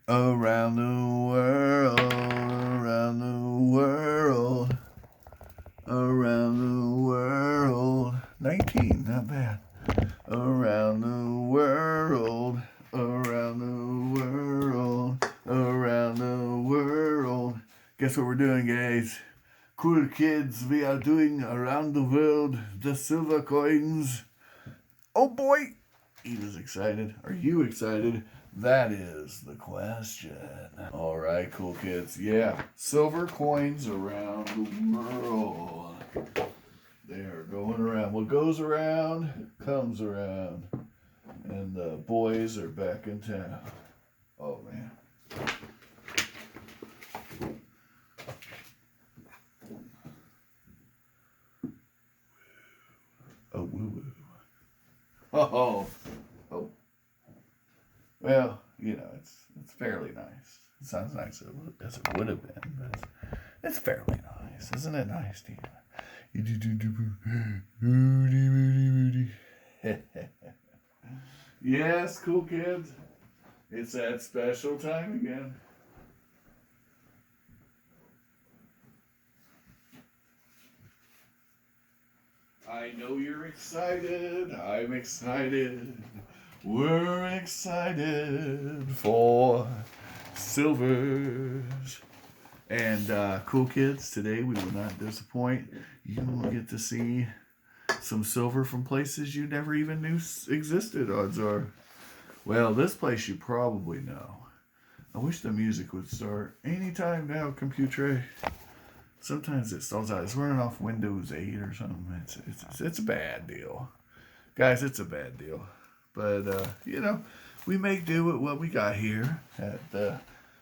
Around the world, around the world, around the world. 19, not bad. Around the world, around the world, around the world. Guess what we're doing, guys? Cool kids, we are doing around the world the silver coins. Oh boy! He was excited. Are you excited? That is the question. All right, cool kids. Yeah, silver coins around the world. They are going around. What goes around comes around. And the boys are back in town. Oh, man. Oh, woo woo. Oh, oh. Well, it's fairly nice. It sounds nicer as it would have been, but it's fairly nice. Isn't it nice, Steve? Yes, cool kids. It's that special time again. I know you're excited. I'm excited. We're excited for silvers. And cool kids, today we will not disappoint. You will get to see some silver from places you never even knew existed, odds are. Well, this place you probably know. I wish the music would start anytime now, computer. Sometimes it stalls out. It's running off Windows 8 or something. It's a bad deal. Guys, it's a bad deal. But, we make do with what we got here at the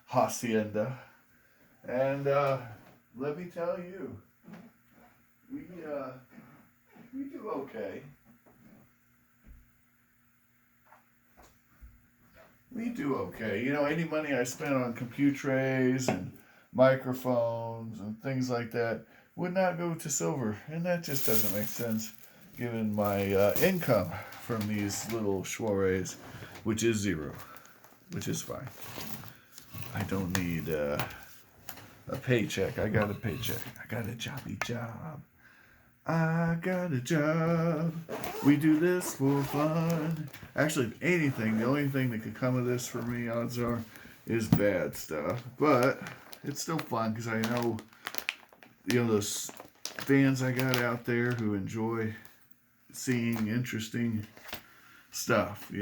Hacienda. And let me tell you, we do okay. We do okay. Any money I spent on computer trays and microphones and things like that would not go to silver. And that just doesn't make sense given my income from these little soirees, which is zero, which is fine. I don't need a paycheck. I got a paycheck. I got a jobby job. I got a job. We do this for fun. Actually, if anything, the only thing that could come of this for me, odds are, is bad stuff. But it's still fun because I know, those fans I got out there who enjoy seeing interesting stuff.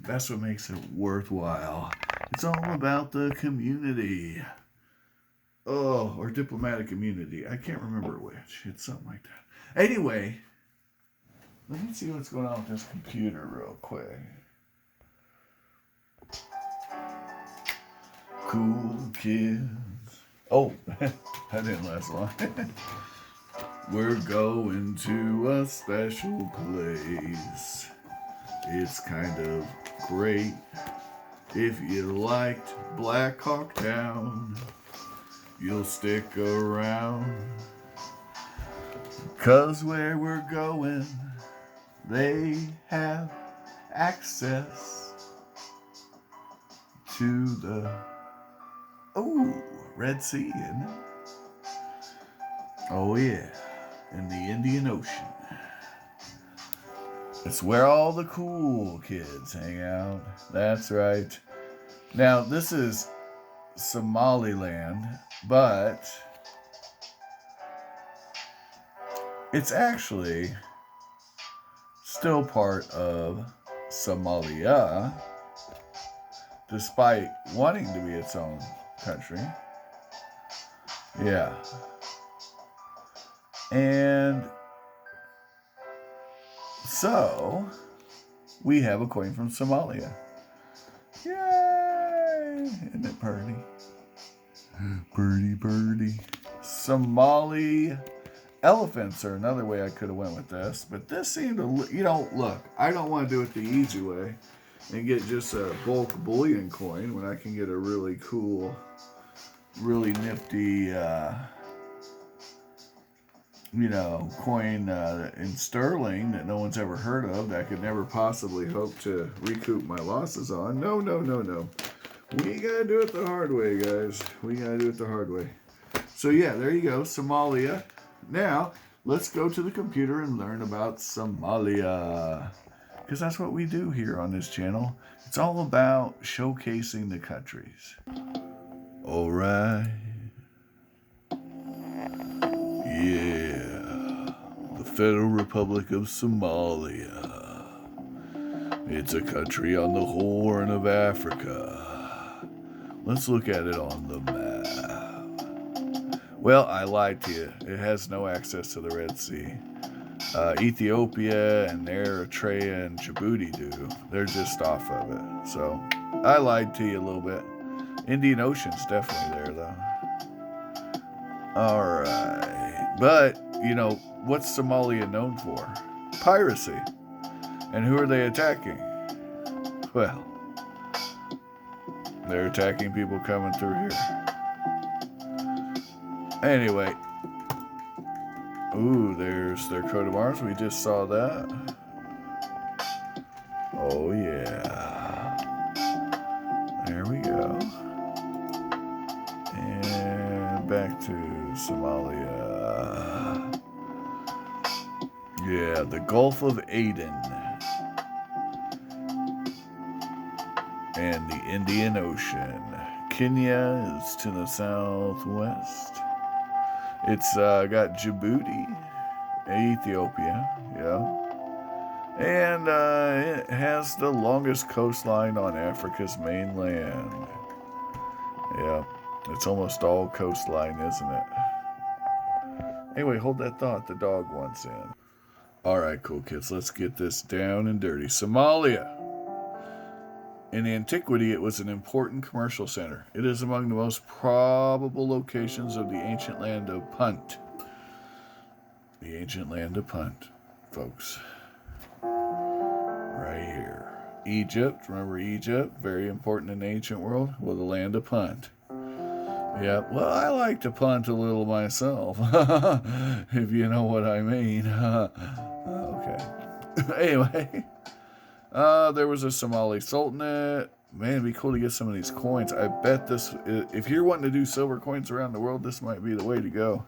That's what makes it worthwhile. It's all about the community. Oh, or diplomatic immunity. I can't remember which. It's something like that. Anyway, let me see what's going on with this computer real quick. Cool kids. Oh, that didn't last long. We're going to a special place. It's kind of great. If you liked Black Hawk Down, you'll stick around. 'Cause where we're going, they have access to the Red Sea, isn't it? Oh yeah, in the Indian Ocean. It's where all the cool kids hang out. That's right. Now this is Somaliland, but it's actually still part of Somalia, despite wanting to be its own country. Yeah. And so, we have a coin from Somalia. Yay! Isn't it pretty? Birdie. Somali elephants are another way I could have went with this, but this seemed to, look, I don't want to do it the easy way and get just a bulk bullion coin when I can get a really cool, really nifty, coin in sterling that no one's ever heard of that I could never possibly hope to recoup my losses on. No. We gotta do it the hard way, guys. We gotta do it the hard way. So yeah, there you go, Somalia. Now, let's go to the computer and learn about Somalia. Because that's what we do here on this channel. It's all about showcasing the countries. Alright. Yeah. The Federal Republic of Somalia. It's a country on the Horn of Africa. Let's look at it on the map. Well, I lied to you. It has no access to the Red Sea. Ethiopia and Eritrea and Djibouti do. They're just off of it. So, I lied to you a little bit. Indian Ocean's definitely there, though. Alright. But, you know, what's Somalia known for? Piracy. And who are they attacking? Well, they're attacking people coming through here. Anyway. Ooh, there's their coat of arms. We just saw that. Oh, yeah. There we go. And back to Somalia. Yeah, the Gulf of Aden. And the Indian Ocean. Kenya is to the southwest. It's got Djibouti, Ethiopia, yeah. And it has the longest coastline on Africa's mainland. Yeah, it's almost all coastline, isn't it? Anyway, hold that thought. The dog wants in. Alright, cool kids, let's get this down and dirty. Somalia. In antiquity, it was an important commercial center. It is among the most probable locations of the ancient land of Punt. The ancient land of Punt, folks. Right here. Egypt, remember Egypt? Very important in the ancient world. Well, the land of Punt. Yeah, well, I like to punt a little myself, if you know what I mean. Okay. Anyway. There was a Somali Sultanate. Man, it'd be cool to get some of these coins. I bet this, if you're wanting to do silver coins around the world, this might be the way to go.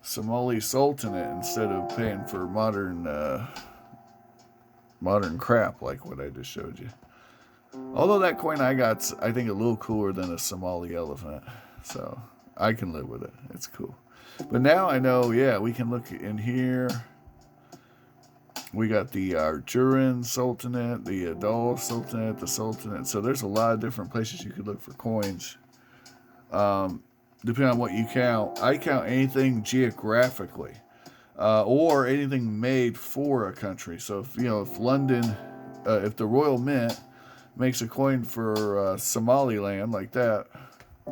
Somali Sultanate instead of paying for modern crap like what I just showed you. Although that coin I got's, I think, a little cooler than a Somali elephant. So, I can live with it. It's cool. But now I know, yeah, we can look in here. We got the Arjuran Sultanate, the Adal Sultanate, the Sultanate. So there's a lot of different places you could look for coins. Depending on what you count. I count anything geographically. Or anything made for a country. So if, if London, if the Royal Mint makes a coin for Somaliland like that,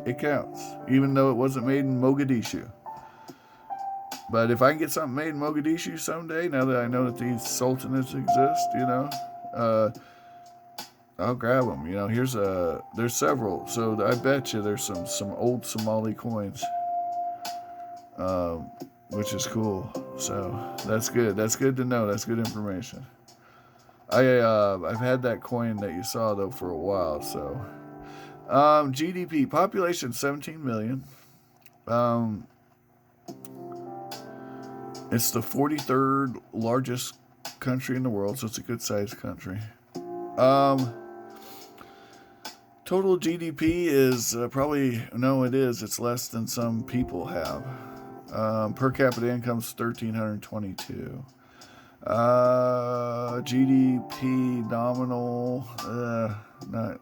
it counts. Even though it wasn't made in Mogadishu. But if I can get something made in Mogadishu someday, now that I know that these sultanates exist, I'll grab them. There's several. So I bet you there's some old Somali coins, which is cool. So that's good. That's good to know. That's good information. I've had that coin that you saw though for a while. So GDP population 17 million. It's the 43rd largest country in the world, so it's a good-sized country. Total GDP is it's less than some people have. Per capita income is $1,322. GDP nominal, not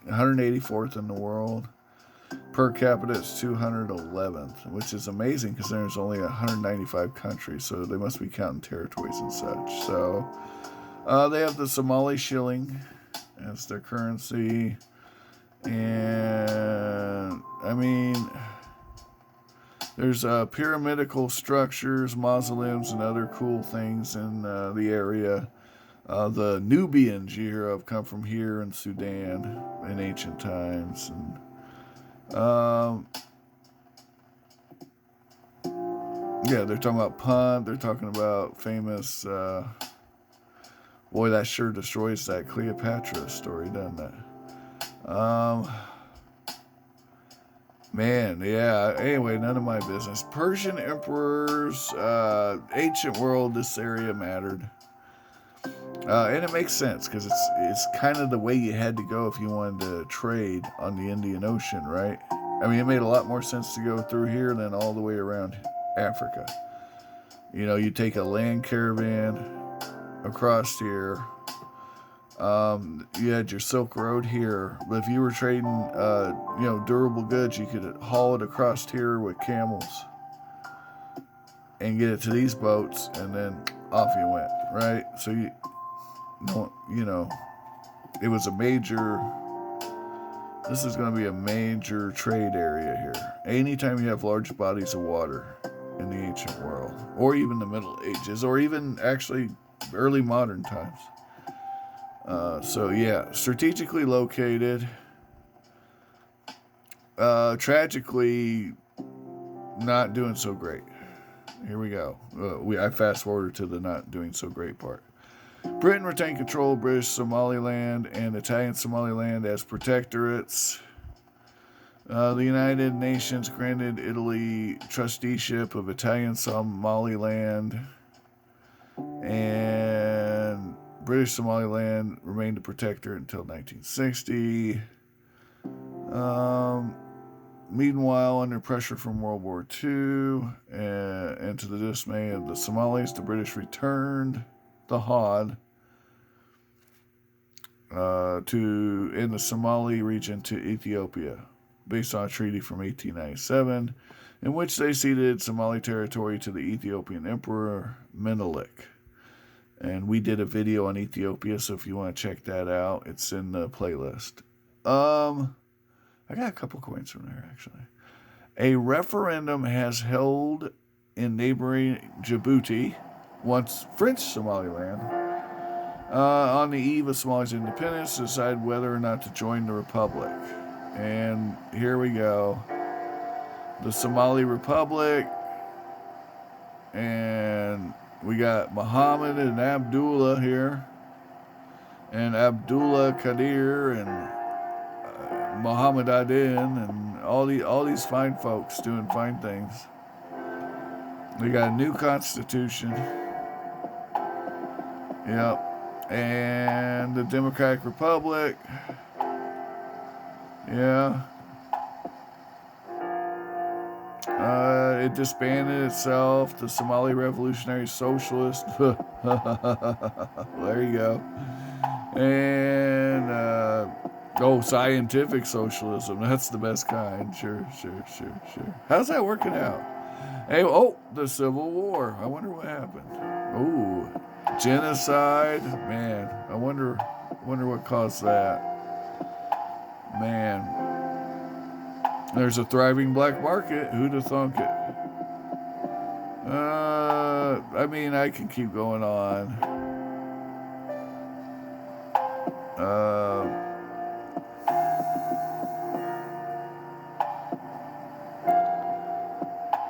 184th in the world. Per capita, it's 211th, which is amazing because there's only 195 countries, so they must be counting territories and such. So they have the Somali shilling as their currency, and there's pyramidical structures, mausoleums, and other cool things in the area. The Nubians you hear of come from here in Sudan in ancient times, and they're talking about Punt. They're talking about famous. Boy, that sure destroys that Cleopatra story, doesn't it? Um, Man, yeah. Anyway, none of my business. Persian emperors, ancient world. This area mattered, and it makes sense because it's kind of the way you had to go if you wanted to trade on the Indian Ocean, right? I mean, it made a lot more sense to go through here than all the way around Africa. You know, you take a land caravan across here. You had your Silk Road here, but if you were trading, durable goods, you could haul it across here with camels and get it to these boats, and then off you went, right? So it was a major. This is going to be a major trade area here. Anytime you have large bodies of water in the ancient world, or even the Middle Ages, or even actually early modern times. Strategically located. Tragically, not doing so great. Here we go. I fast forwarded to the not doing so great part. Britain retained control of British Somaliland and Italian Somaliland as protectorates. The United Nations granted Italy trusteeship of Italian Somaliland, and British Somaliland remained a protectorate until 1960. Meanwhile, under pressure from World War II and to the dismay of the Somalis, the British returned the Hod in the Somali region to Ethiopia, based on a treaty from 1897, in which they ceded Somali territory to the Ethiopian Emperor Menelik. And we did a video on Ethiopia, so if you want to check that out, it's in the playlist. I got a couple coins from there, actually. A referendum has held in neighboring Djibouti, once French Somaliland, on the eve of Somalia's independence, to decide whether or not to join the republic. And here we go. The Somali Republic, and we got Muhammad and Abdullah here, and Abdullah Kadir, and Muhammad Adin, and all these fine folks doing fine things. We got a new constitution. Yep. And the Democratic Republic. Yeah. It disbanded itself. The Somali Revolutionary Socialist. There you go. And scientific socialism. That's the best kind. Sure. How's that working out? Hey, the Civil War. I wonder what happened. Oh, genocide. Man, I wonder what caused that. Man, there's a thriving black market. Who'd have thunk it? I can keep going on.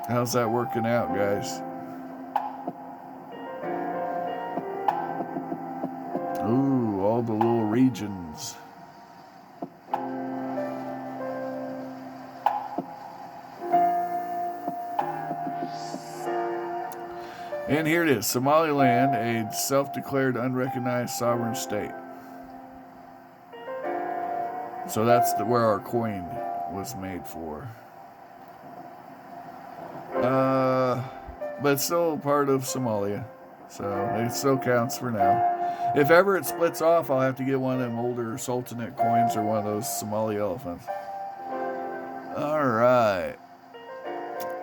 How's that working out, guys? Ooh, all the little regions. And here it is, Somaliland, a self-declared unrecognized sovereign state. So that's where our coin was made for. But it's still part of Somalia, so it still counts for now. If ever it splits off, I'll have to get one of them older Sultanate coins or one of those Somali elephants. All right.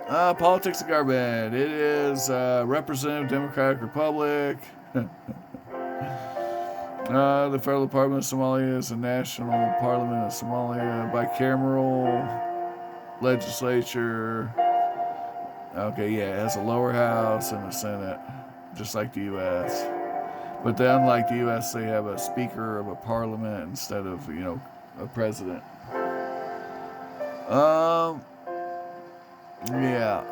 Politics of Garbage. It is Representative Democratic Republic. The Federal Parliament of Somalia is the National Parliament of Somalia. Bicameral legislature. Okay, yeah, it has a lower house and a Senate, just like the U.S. But then, unlike the U.S., they have a speaker of a parliament instead of, a president. Yeah.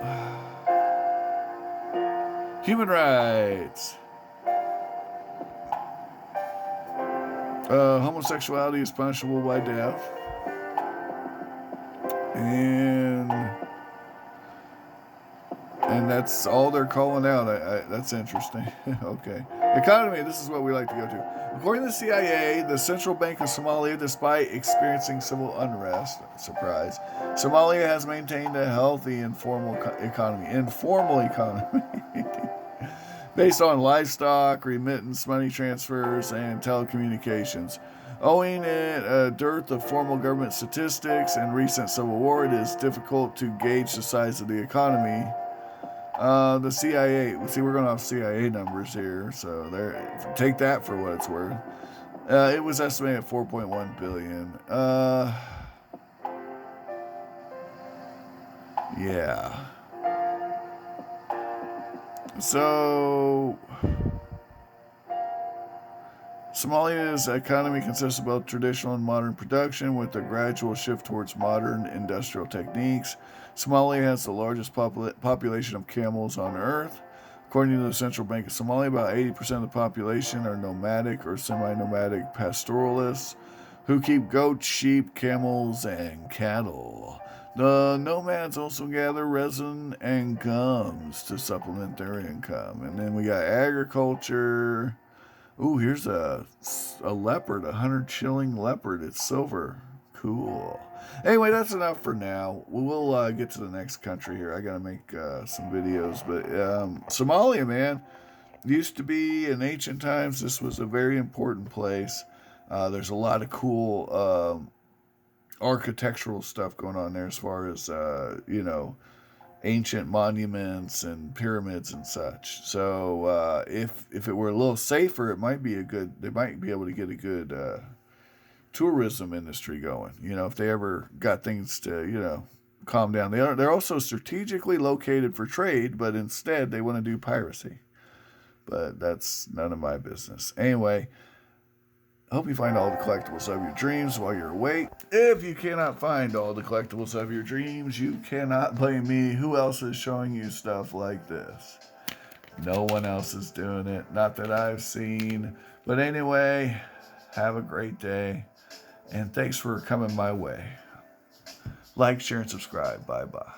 Human rights. Homosexuality is punishable by death. And that's all they're calling out. That's interesting. Okay. Economy, this is what we like to go to. According to the CIA, the Central Bank of Somalia, despite experiencing civil unrest, surprise, Somalia has maintained a healthy informal economy. Informal economy. Based on livestock, remittance, money transfers, and telecommunications. Owing a dearth of formal government statistics and recent civil war, it is difficult to gauge the size of the economy. The CIA, see, we're going off CIA numbers here, so there, take that for what it's worth. It was estimated at 4.1 billion. Yeah. So, Somalia's economy consists of both traditional and modern production, with a gradual shift towards modern industrial techniques. Somalia has the largest population of camels on earth. According to the Central Bank of Somalia, about 80% of the population are nomadic or semi-nomadic pastoralists who keep goats, sheep, camels, and cattle. The nomads also gather resin and gums to supplement their income. And then we got agriculture. Ooh, here's a leopard, 100 shilling leopard. It's silver. Cool. Anyway, that's enough for now. We'll get to the next country here. I got to make some videos. But Somalia, man, used to be in ancient times. This was a very important place. There's a lot of cool architectural stuff going on there as far as, ancient monuments and pyramids and such. So if it were a little safer, it might be they might be able to get a good tourism industry going. If they ever got things to calm down. They're also strategically located for trade, but instead they want to do piracy. But that's none of my business. Anyway, I hope you find all the collectibles of your dreams while you're awake. If you cannot find all the collectibles of your dreams, you cannot blame me. Who else is showing you stuff like this? No one else is doing it. Not that I've seen. But anyway, have a great day. And thanks for coming my way. Like, share, and subscribe. Bye-bye.